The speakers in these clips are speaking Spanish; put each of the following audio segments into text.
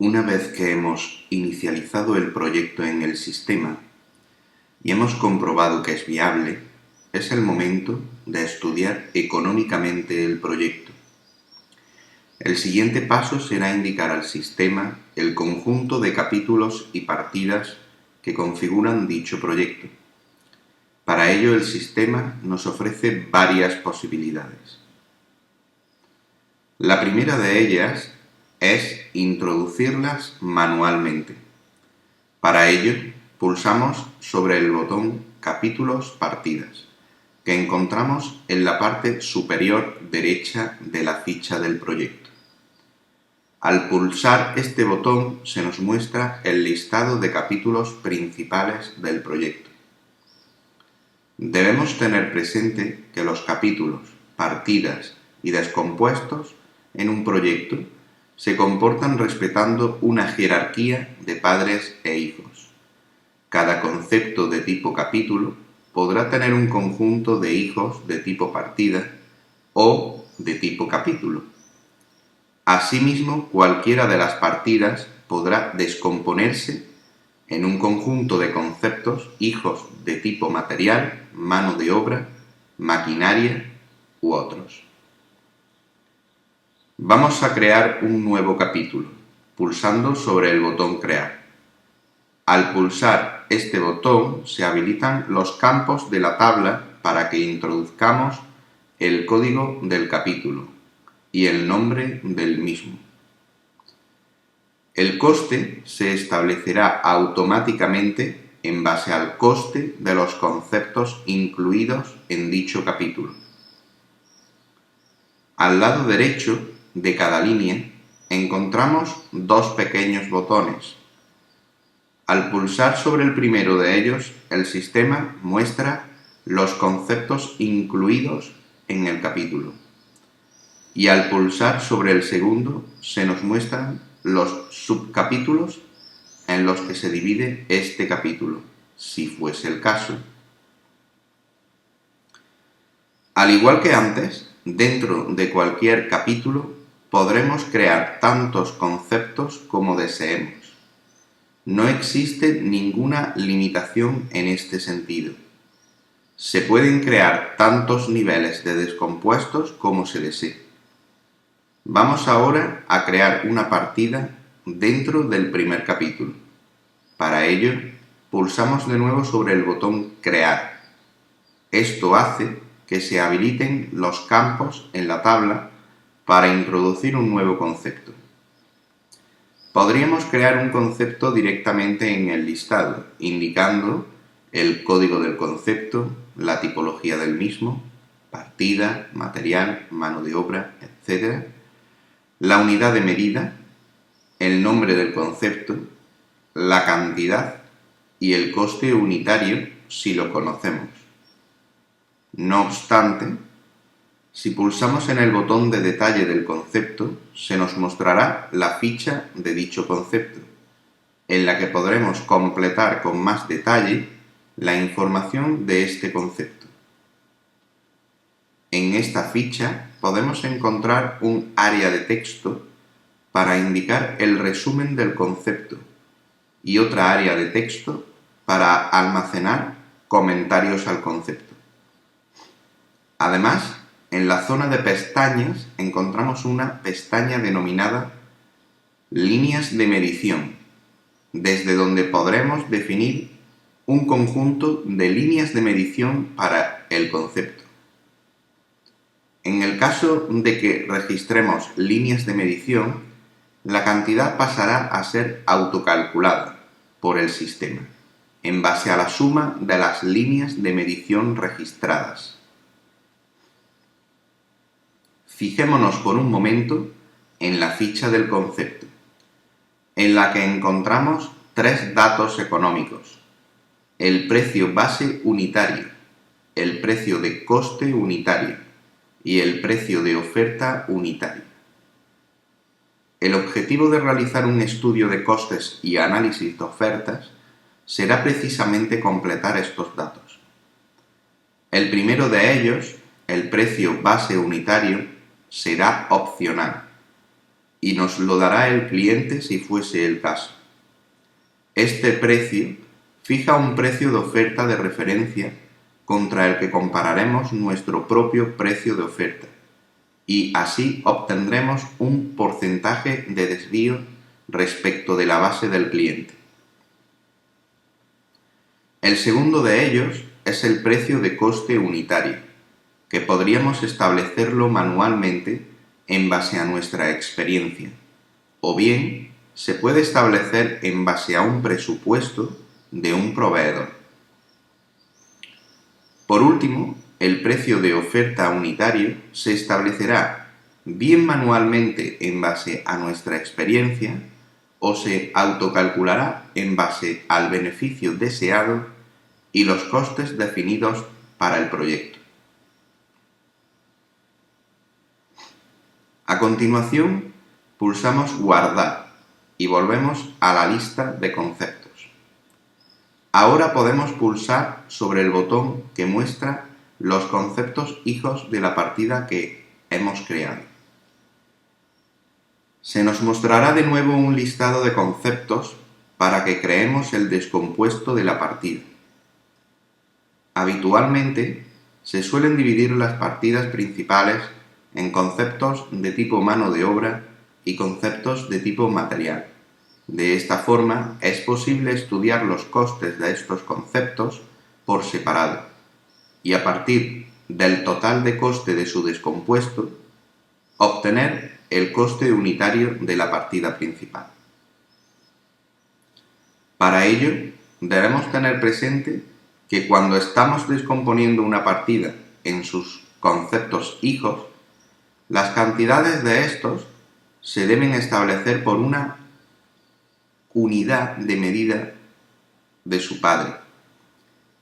Una vez que hemos inicializado el proyecto en el sistema y hemos comprobado que es viable, es el momento de estudiar económicamente el proyecto. El siguiente paso será indicar al sistema el conjunto de capítulos y partidas que configuran dicho proyecto. Para ello, el sistema nos ofrece varias posibilidades. La primera de ellas es introducirlas manualmente. Para ello, pulsamos sobre el botón Capítulos Partidas, que encontramos en la parte superior derecha de la ficha del proyecto. Al pulsar este botón se nos muestra el listado de capítulos principales del proyecto. Debemos tener presente que los capítulos, partidas y descompuestos en un proyecto se comportan respetando una jerarquía de padres e hijos. Cada concepto de tipo capítulo podrá tener un conjunto de hijos de tipo partida o de tipo capítulo. Asimismo, cualquiera de las partidas podrá descomponerse en un conjunto de conceptos hijos de tipo material, mano de obra, maquinaria u otros. Vamos a crear un nuevo capítulo, pulsando sobre el botón Crear. Al pulsar este botón se habilitan los campos de la tabla para que introduzcamos el código del capítulo y el nombre del mismo. El coste se establecerá automáticamente en base al coste de los conceptos incluidos en dicho capítulo. Al lado derecho de cada línea encontramos dos pequeños botones. Al pulsar sobre el primero de ellos, el sistema muestra los conceptos incluidos en el capítulo. Y al pulsar sobre el segundo, se nos muestran los subcapítulos en los que se divide este capítulo, si fuese el caso. Al igual que antes, dentro de cualquier capítulo podremos crear tantos conceptos como deseemos. No existe ninguna limitación en este sentido. Se pueden crear tantos niveles de descompuestos como se desee. Vamos ahora a crear una partida dentro del primer capítulo. Para ello, pulsamos de nuevo sobre el botón Crear. Esto hace que se habiliten los campos en la tabla para introducir un nuevo concepto. Podríamos crear un concepto directamente en el listado, indicando el código del concepto, la tipología del mismo, partida, material, mano de obra, etc., la unidad de medida, el nombre del concepto, la cantidad y el coste unitario si lo conocemos. No obstante, si pulsamos en el botón de detalle del concepto, se nos mostrará la ficha de dicho concepto, en la que podremos completar con más detalle la información de este concepto. En esta ficha podemos encontrar un área de texto para indicar el resumen del concepto y otra área de texto para almacenar comentarios al concepto. Además, en la zona de pestañas encontramos una pestaña denominada Líneas de medición, desde donde podremos definir un conjunto de líneas de medición para el concepto. En el caso de que registremos líneas de medición, la cantidad pasará a ser autocalculada por el sistema, en base a la suma de las líneas de medición registradas. Fijémonos por un momento en la ficha del concepto, en la que encontramos tres datos económicos: el precio base unitario, el precio de coste unitario y el precio de oferta unitario. El objetivo de realizar un estudio de costes y análisis de ofertas será precisamente completar estos datos. El primero de ellos, el precio base unitario, será opcional y nos lo dará el cliente si fuese el caso. Este precio fija un precio de oferta de referencia contra el que compararemos nuestro propio precio de oferta, y así obtendremos un porcentaje de desvío respecto de la base del cliente. El segundo de ellos es el precio de coste unitario, que podríamos establecerlo manualmente en base a nuestra experiencia, o bien se puede establecer en base a un presupuesto de un proveedor. Por último, el precio de oferta unitario se establecerá bien manualmente en base a nuestra experiencia o se autocalculará en base al beneficio deseado y los costes definidos para el proyecto. A continuación, pulsamos Guardar y volvemos a la lista de conceptos. Ahora podemos pulsar sobre el botón que muestra los conceptos hijos de la partida que hemos creado. Se nos mostrará de nuevo un listado de conceptos para que creemos el descompuesto de la partida. Habitualmente, se suelen dividir las partidas principales en conceptos de tipo mano de obra y conceptos de tipo material. De esta forma, es posible estudiar los costes de estos conceptos por separado y a partir del total de coste de su descompuesto, obtener el coste unitario de la partida principal. Para ello, debemos tener presente que cuando estamos descomponiendo una partida en sus conceptos hijos, las cantidades de estos se deben establecer por una unidad de medida de su padre.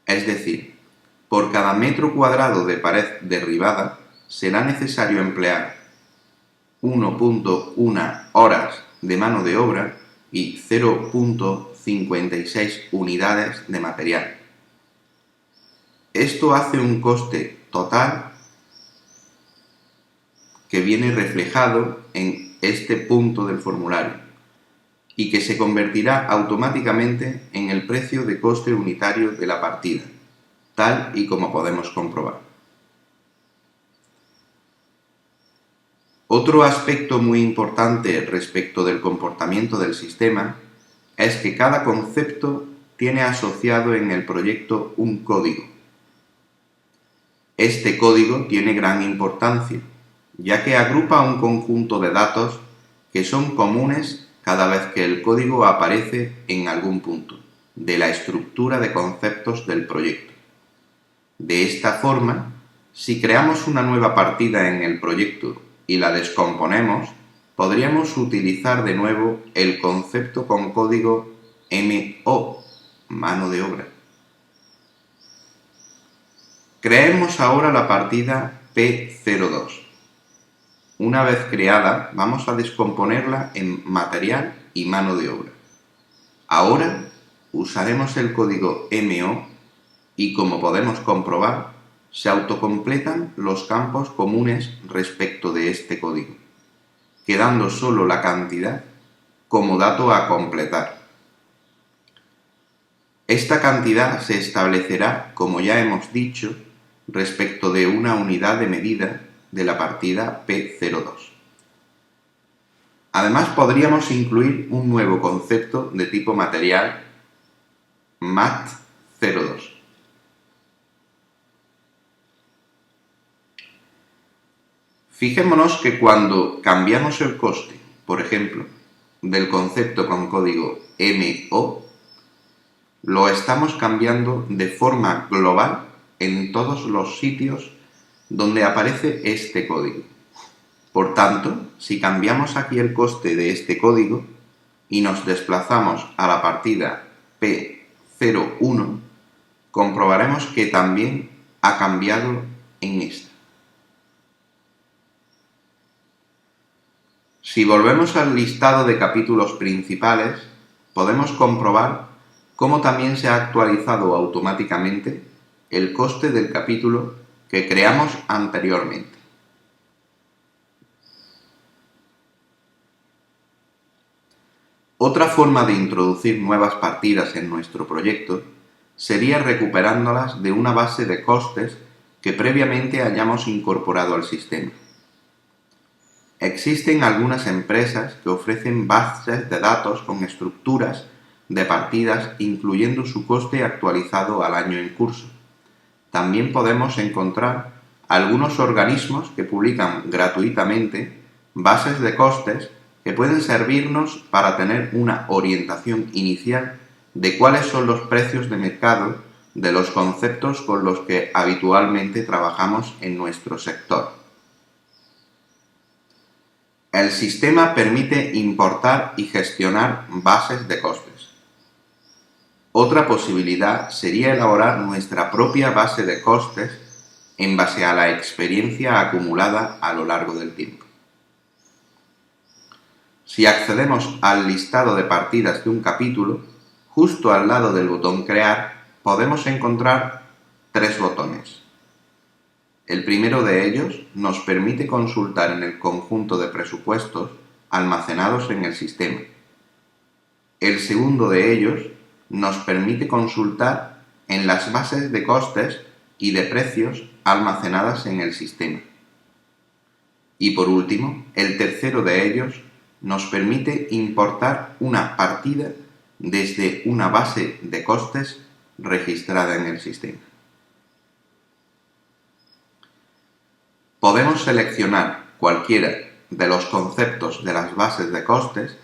Es decir, por cada metro cuadrado de pared derribada será necesario emplear 1.1 horas de mano de obra y 0.56 unidades de material. Esto hace un coste total que viene reflejado en este punto del formulario y que se convertirá automáticamente en el precio de coste unitario de la partida, tal y como podemos comprobar. Otro aspecto muy importante respecto del comportamiento del sistema es que cada concepto tiene asociado en el proyecto un código. Este código tiene gran importancia, ya que agrupa un conjunto de datos que son comunes cada vez que el código aparece en algún punto de la estructura de conceptos del proyecto. De esta forma, si creamos una nueva partida en el proyecto y la descomponemos, podríamos utilizar de nuevo el concepto con código MO, mano de obra. Creemos ahora la partida P02. Una vez creada, vamos a descomponerla en material y mano de obra. Ahora usaremos el código MO y, como podemos comprobar, se autocompletan los campos comunes respecto de este código, quedando solo la cantidad como dato a completar. Esta cantidad se establecerá, como ya hemos dicho, respecto de una unidad de medida de la partida P02. Además, podríamos incluir un nuevo concepto de tipo material, MAT02. Fijémonos que cuando cambiamos el coste, por ejemplo, del concepto con código MO, lo estamos cambiando de forma global en todos los sitios donde aparece este código. Por tanto, si cambiamos aquí el coste de este código y nos desplazamos a la partida P01, comprobaremos que también ha cambiado en esta. Si volvemos al listado de capítulos principales, podemos comprobar cómo también se ha actualizado automáticamente el coste del capítulo que creamos anteriormente. Otra forma de introducir nuevas partidas en nuestro proyecto sería recuperándolas de una base de costes que previamente hayamos incorporado al sistema. Existen algunas empresas que ofrecen bases de datos con estructuras de partidas incluyendo su coste actualizado al año en curso. También podemos encontrar algunos organismos que publican gratuitamente bases de costes que pueden servirnos para tener una orientación inicial de cuáles son los precios de mercado de los conceptos con los que habitualmente trabajamos en nuestro sector. El sistema permite importar y gestionar bases de costes. Otra posibilidad sería elaborar nuestra propia base de costes en base a la experiencia acumulada a lo largo del tiempo. Si accedemos al listado de partidas de un capítulo, justo al lado del botón Crear, podemos encontrar 3 botones. El primero de ellos nos permite consultar en el conjunto de presupuestos almacenados en el sistema. El segundo de ellos nos permite consultar en las bases de costes y de precios almacenadas en el sistema. Y por último, el tercero de ellos nos permite importar una partida desde una base de costes registrada en el sistema. Podemos seleccionar cualquiera de los conceptos de las bases de costes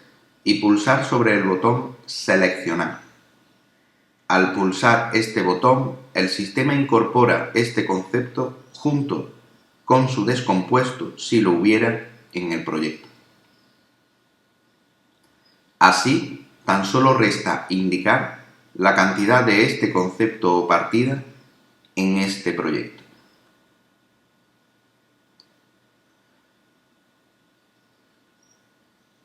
y pulsar sobre el botón Seleccionar. Al pulsar este botón, el sistema incorpora este concepto junto con su descompuesto si lo hubiera en el proyecto. Así, tan solo resta indicar la cantidad de este concepto o partida en este proyecto.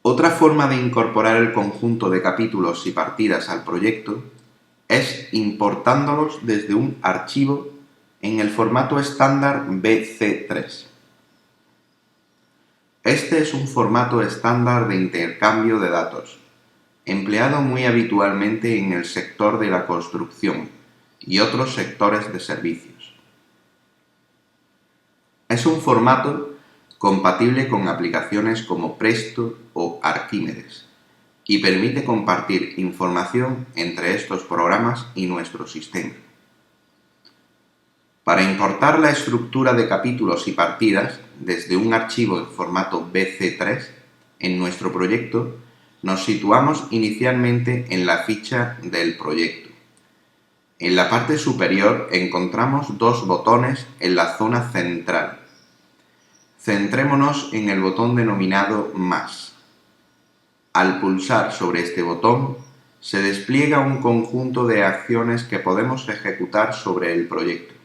Otra forma de incorporar el conjunto de capítulos y partidas al proyecto es importándolos desde un archivo en el formato estándar BC3. Este es un formato estándar de intercambio de datos, empleado muy habitualmente en el sector de la construcción y otros sectores de servicios. Es un formato compatible con aplicaciones como Presto o Arquímedes y permite compartir información entre estos programas y nuestro sistema. Para importar la estructura de capítulos y partidas desde un archivo en formato BC3 en nuestro proyecto, nos situamos inicialmente en la ficha del proyecto. En la parte superior encontramos 2 botones en la zona central. Centrémonos en el botón denominado Más. Al pulsar sobre este botón, se despliega un conjunto de acciones que podemos ejecutar sobre el proyecto.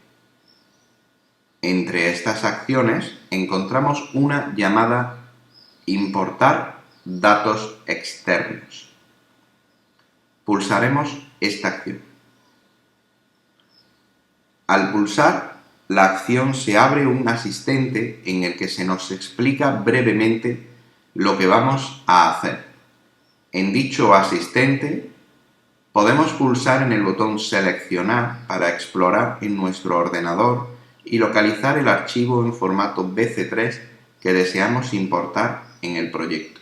Entre estas acciones encontramos una llamada Importar datos externos. Pulsaremos esta acción. Al pulsar, la acción se abre un asistente en el que se nos explica brevemente lo que vamos a hacer. En dicho asistente, podemos pulsar en el botón Seleccionar para explorar en nuestro ordenador y localizar el archivo en formato BC3 que deseamos importar en el proyecto.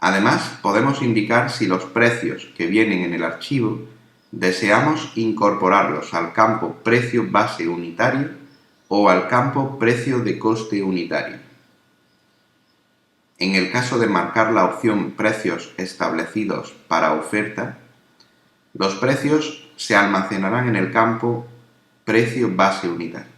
Además, podemos indicar si los precios que vienen en el archivo deseamos incorporarlos al campo Precio Base Unitario o al campo Precio de Coste Unitario. En el caso de marcar la opción Precios establecidos para oferta, los precios se almacenarán en el campo Precio Base Unitario.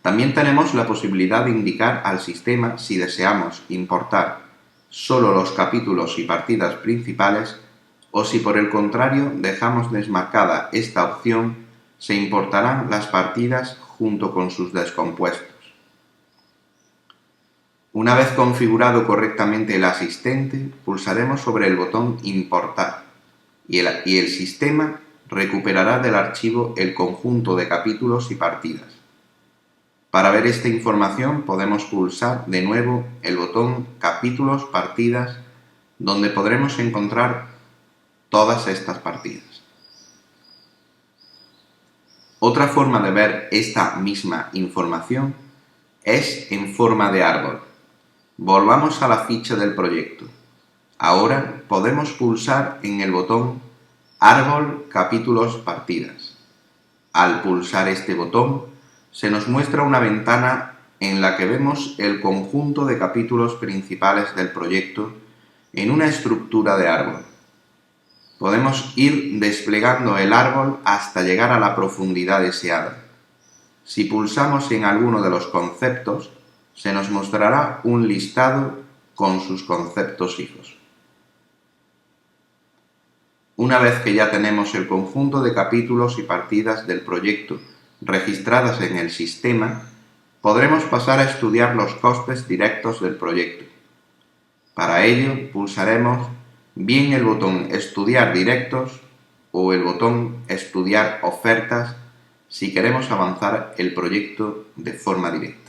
También tenemos la posibilidad de indicar al sistema si deseamos importar solo los capítulos y partidas principales o si por el contrario dejamos desmarcada esta opción, se importarán las partidas junto con sus descompuestos. Una vez configurado correctamente el asistente, pulsaremos sobre el botón Importar y el sistema recuperará del archivo el conjunto de capítulos y partidas. Para ver esta información podemos pulsar de nuevo el botón Capítulos, Partidas, donde podremos encontrar todas estas partidas. Otra forma de ver esta misma información es en forma de árbol. Volvamos a la ficha del proyecto. Ahora podemos pulsar en el botón Árbol, Capítulos, Partidas. Al pulsar este botón, se nos muestra una ventana en la que vemos el conjunto de capítulos principales del proyecto en una estructura de árbol. Podemos ir desplegando el árbol hasta llegar a la profundidad deseada. Si pulsamos en alguno de los conceptos, se nos mostrará un listado con sus conceptos hijos. Una vez que ya tenemos el conjunto de capítulos y partidas del proyecto registradas en el sistema, podremos pasar a estudiar los costes directos del proyecto. Para ello, pulsaremos bien el botón Estudiar directos o el botón Estudiar ofertas si queremos avanzar el proyecto de forma directa.